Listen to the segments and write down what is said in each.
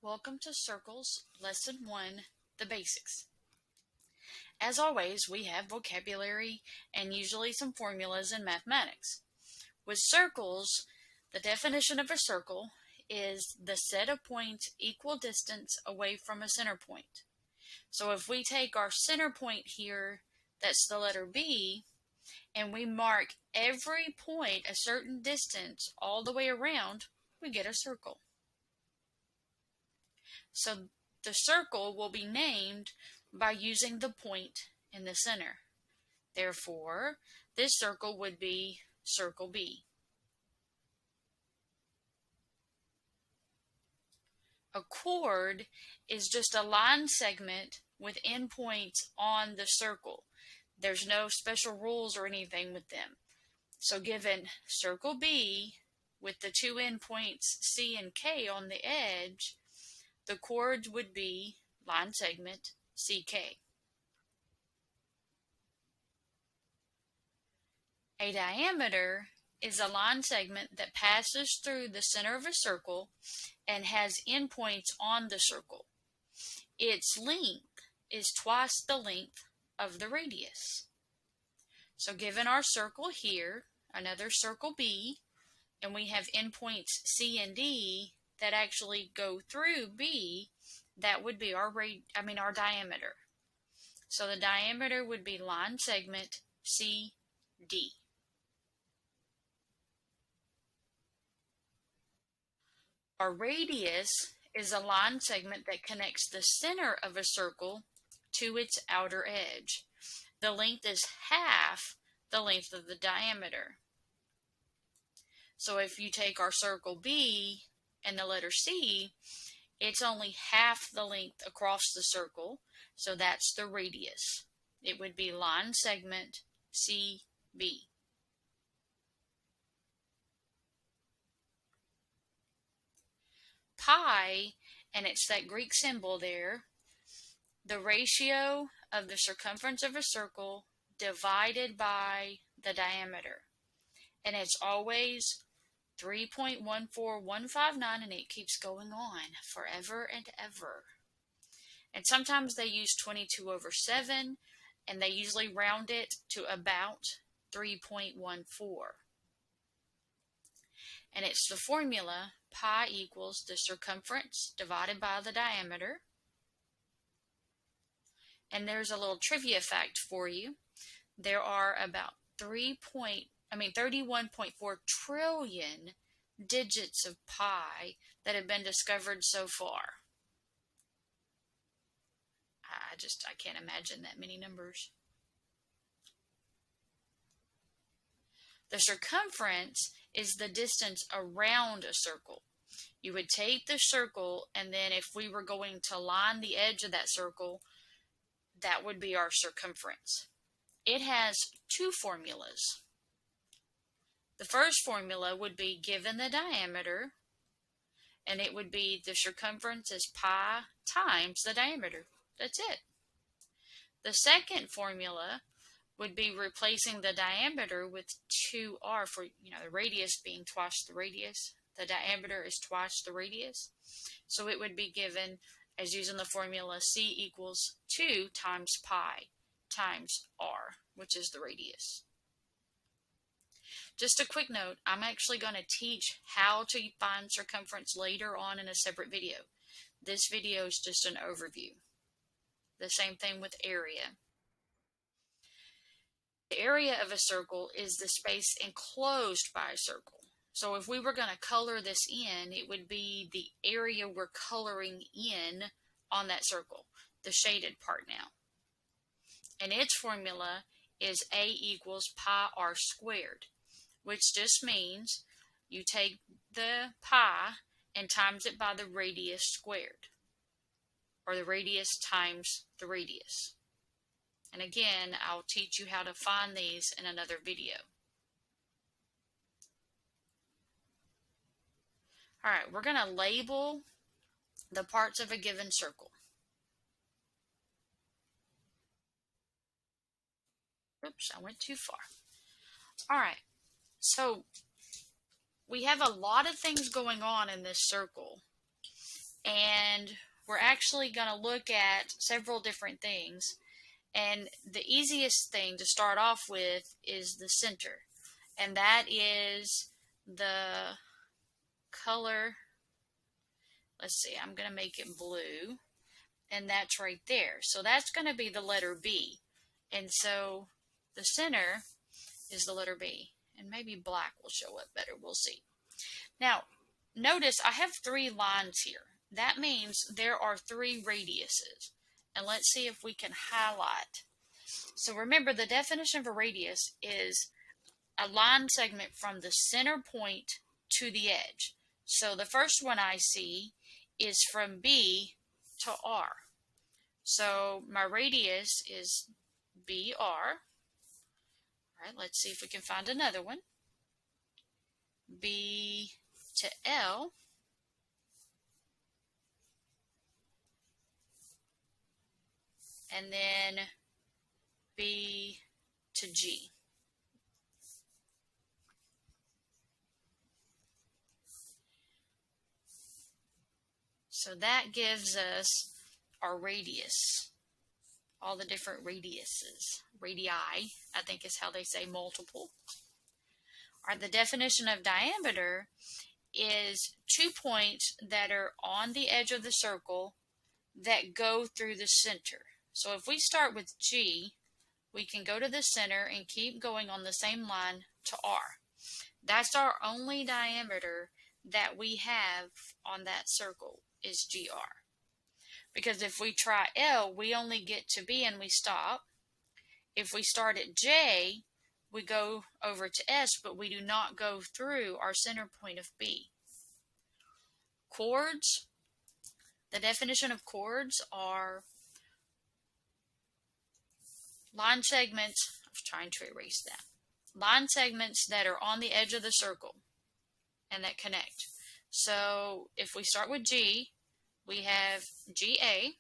Welcome to Circles, Lesson 1, The Basics. As always, we have vocabulary and usually some formulas in mathematics. With circles, the definition of a circle is the set of points equal distance away from a center point. So if we take our center point here, that's the letter B, and we mark every point a certain distance all the way around, we get a circle. So the circle will be named by using the point in the center. Therefore, this circle would be circle B. A chord is just a line segment with endpoints on the circle. There's no special rules or anything with them. So given circle B with the two endpoints C and K on the edge, the chord would be line segment CK. A diameter is a line segment that passes through the center of a circle and has endpoints on the circle. Its length is twice the length of the radius. So given our circle here, another circle B, and we have endpoints C and D that actually go through B, that would be our diameter. So the diameter would be line segment CD. Our radius is a line segment that connects the center of a circle to its outer edge. The length is half the length of the diameter. So if you take our circle B and the letter C, it's only half the length across the circle, so that's the radius. It would be line segment CB. Pi, and it's that Greek symbol there, the ratio of the circumference of a circle divided by the diameter. And it's always 3.14159, and it keeps going on forever and ever. And sometimes they use 22/7, and they usually round it to about 3.14. And it's the formula pi equals the circumference divided by the diameter. And there's a little trivia fact for you. There are about 31.4 trillion digits of pi that have been discovered so far. I can't imagine that many numbers. The circumference is the distance around a circle. You would take the circle, and then if we were going to line the edge of that circle, that would be our circumference. It has two formulas. The first formula would be given the diameter, and it would be the circumference is pi times the diameter. That's it. The second formula would be replacing the diameter with 2r for, the radius being twice the radius. The diameter is twice the radius. So it would be given as using the formula C equals 2 times pi times r, which is the radius. Just a quick note, I'm actually going to teach how to find circumference later on in a separate video. This video is just an overview. The same thing with area. The area of a circle is the space enclosed by a circle. So if we were going to color this in, it would be the area we're coloring in on that circle, the shaded part now. And its formula is A equals pi r squared, which just means you take the pi and times it by the radius squared, or the radius times the radius. And again, I'll teach you how to find these in another video. All right, we're going to label the parts of a given circle. Oops, I went too far. All right, so we have a lot of things going on in this circle. and we're actually going to look at several different things. And the easiest thing to start off with is the center, and that is the color. Let's see, I'm going to make it blue, and that's right there. So that's going to be the letter B. And so the center is the letter B. And maybe black will show up better. We'll see. Now, notice I have 3 lines here. That means there are 3 radiuses. And let's see if we can highlight. So remember, the definition of a radius is a line segment from the center point to the edge. So the first one I see is from B to R. So my radius is BR. All right, let's see if we can find another one. B to L. And then B to G. So that gives us our radius, all the different radiuses. Radii, I think is how they say multiple. All right, the definition of diameter is 2 points that are on the edge of the circle that go through the center. So if we start with G, we can go to the center and keep going on the same line to R. That's our only diameter that we have on that circle is GR. Because if we try L, we only get to B and we stop. If we start at J, we go over to S, but we do not go through our center point of B. Chords, the definition of chords are line segments, I was trying to erase that, line segments that are on the edge of the circle and that connect. So if we start with G, we have GA.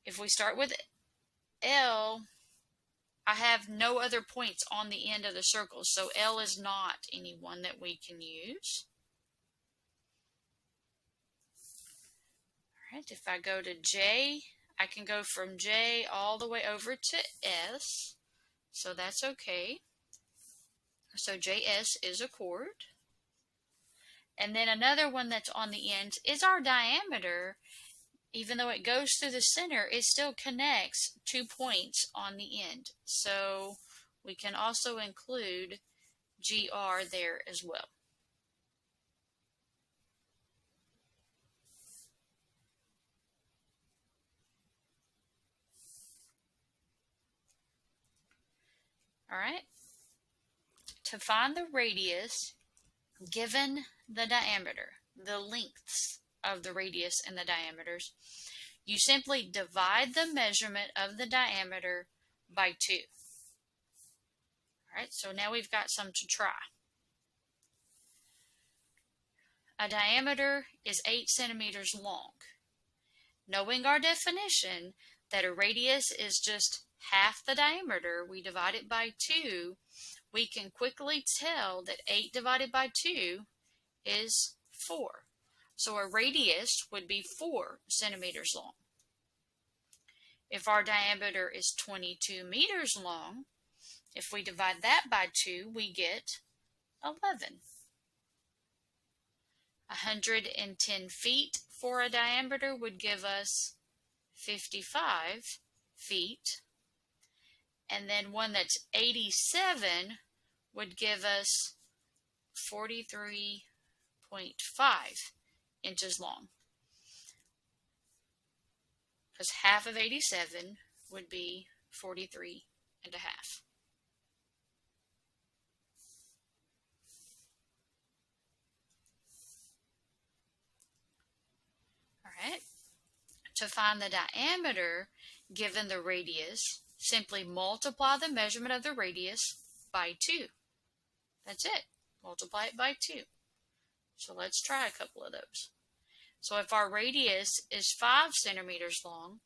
If we start with L, I have no other points on the end of the circle, so L is not any one that we can use. All right, if I go to J, I can go from J all the way over to S, so that's okay. So JS is a chord. And then another one that's on the end is our diameter. Even though it goes through the center, it still connects 2 points on the end. So we can also include GR there as well. All right. To find the radius, given the diameter, the lengths of the radius and the diameters, you simply divide the measurement of the diameter by 2. All right, so now we've got some to try. A diameter is 8 centimeters long. Knowing our definition that a radius is just half the diameter, we divide it by 2, we can quickly tell that 8 divided by 2 is 4. So a radius would be 4 centimeters long. If our diameter is 22 meters long, if we divide that by 2, we get 11. 110 feet for a diameter would give us 55 feet. And then one that's 87 would give us 43.5 inches long. Because half of 87 would be 43 and a half. All right. To find the diameter given the radius, simply multiply the measurement of the radius by 2. That's it. Multiply it by 2. So let's try a couple of those. So if our radius is 5 centimeters long,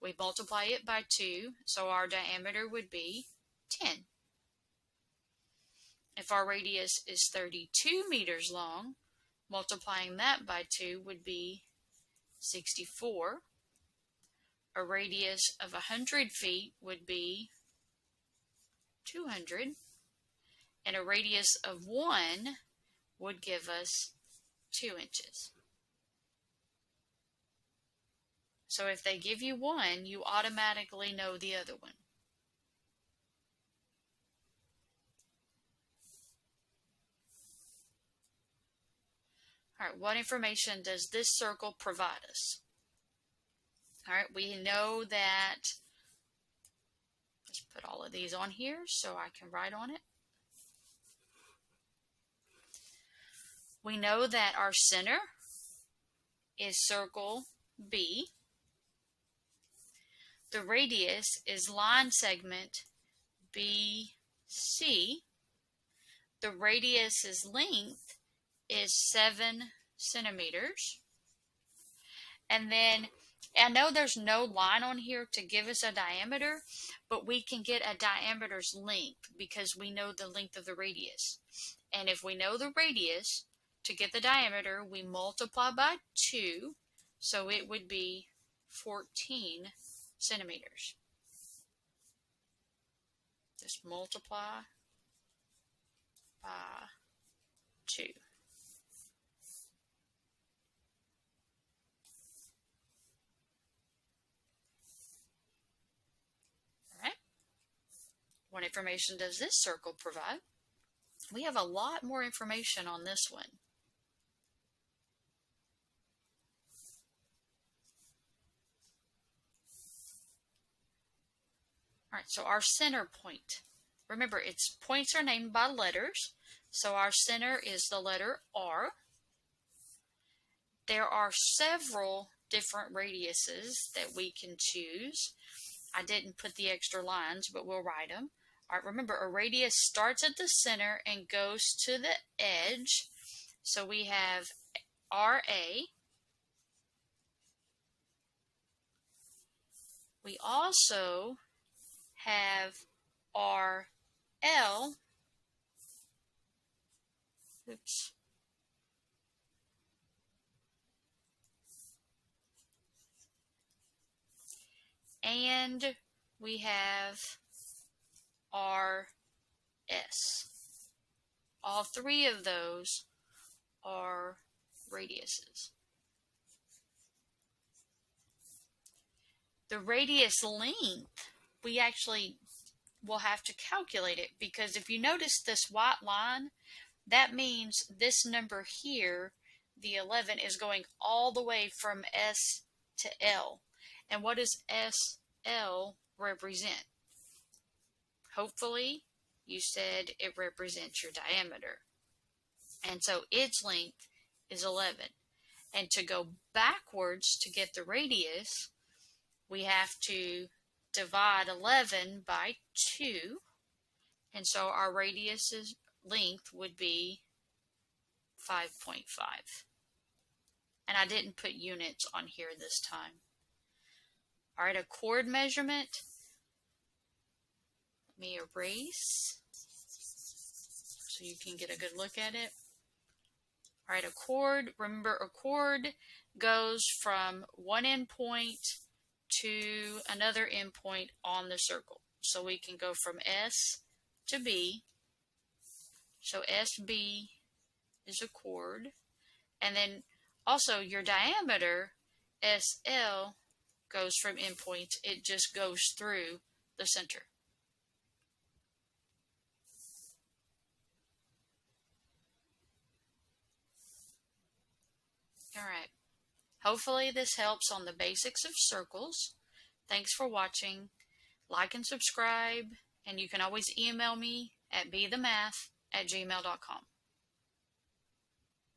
we multiply it by 2, so our diameter would be 10. If our radius is 32 meters long, multiplying that by 2 would be 64. A radius of 100 feet would be 200. And a radius of 1 would give us 2 inches. So if they give you 1, you automatically know the other one. All right, what information does this circle provide us? All right, we know that, let's put all of these on here so I can write on it. We know that our center is circle B. The radius is line segment BC. The radius's length is 7 centimeters. And then, I know there's no line on here to give us a diameter, but we can get a diameter's length because we know the length of the radius. And if we know the radius, to get the diameter, we multiply by 2, so it would be 14 centimeters. Just multiply by 2. All right. What information does this circle provide? We have a lot more information on this one. All right, so our center point. Remember, its points are named by letters. So our center is the letter R. There are several different radiuses that we can choose. I didn't put the extra lines, but we'll write them. All right, remember, a radius starts at the center and goes to the edge. So we have RA. We also have RL. Oops. And we have RS. All three of those are radiuses. The radius length, we actually will have to calculate it, because if you notice this white line, that means this number here, the 11, is going all the way from S to L. And what does SL represent? Hopefully, you said it represents your diameter. And so its length is 11. And to go backwards to get the radius, we have to divide 11 by 2. And so our radius's length would be 5.5. And I didn't put units on here this time. All right, a chord measurement. Let me erase so you can get a good look at it. All right, a chord. Remember, a chord goes from one endpoint to another endpoint on the circle. So we can go from S to B. So SB is a chord. And then also your diameter, SL, goes from endpoints. It just goes through the center. All right. Hopefully this helps on the basics of circles. Thanks for watching. Like and subscribe, and you can always email me at bethemath@gmail.com.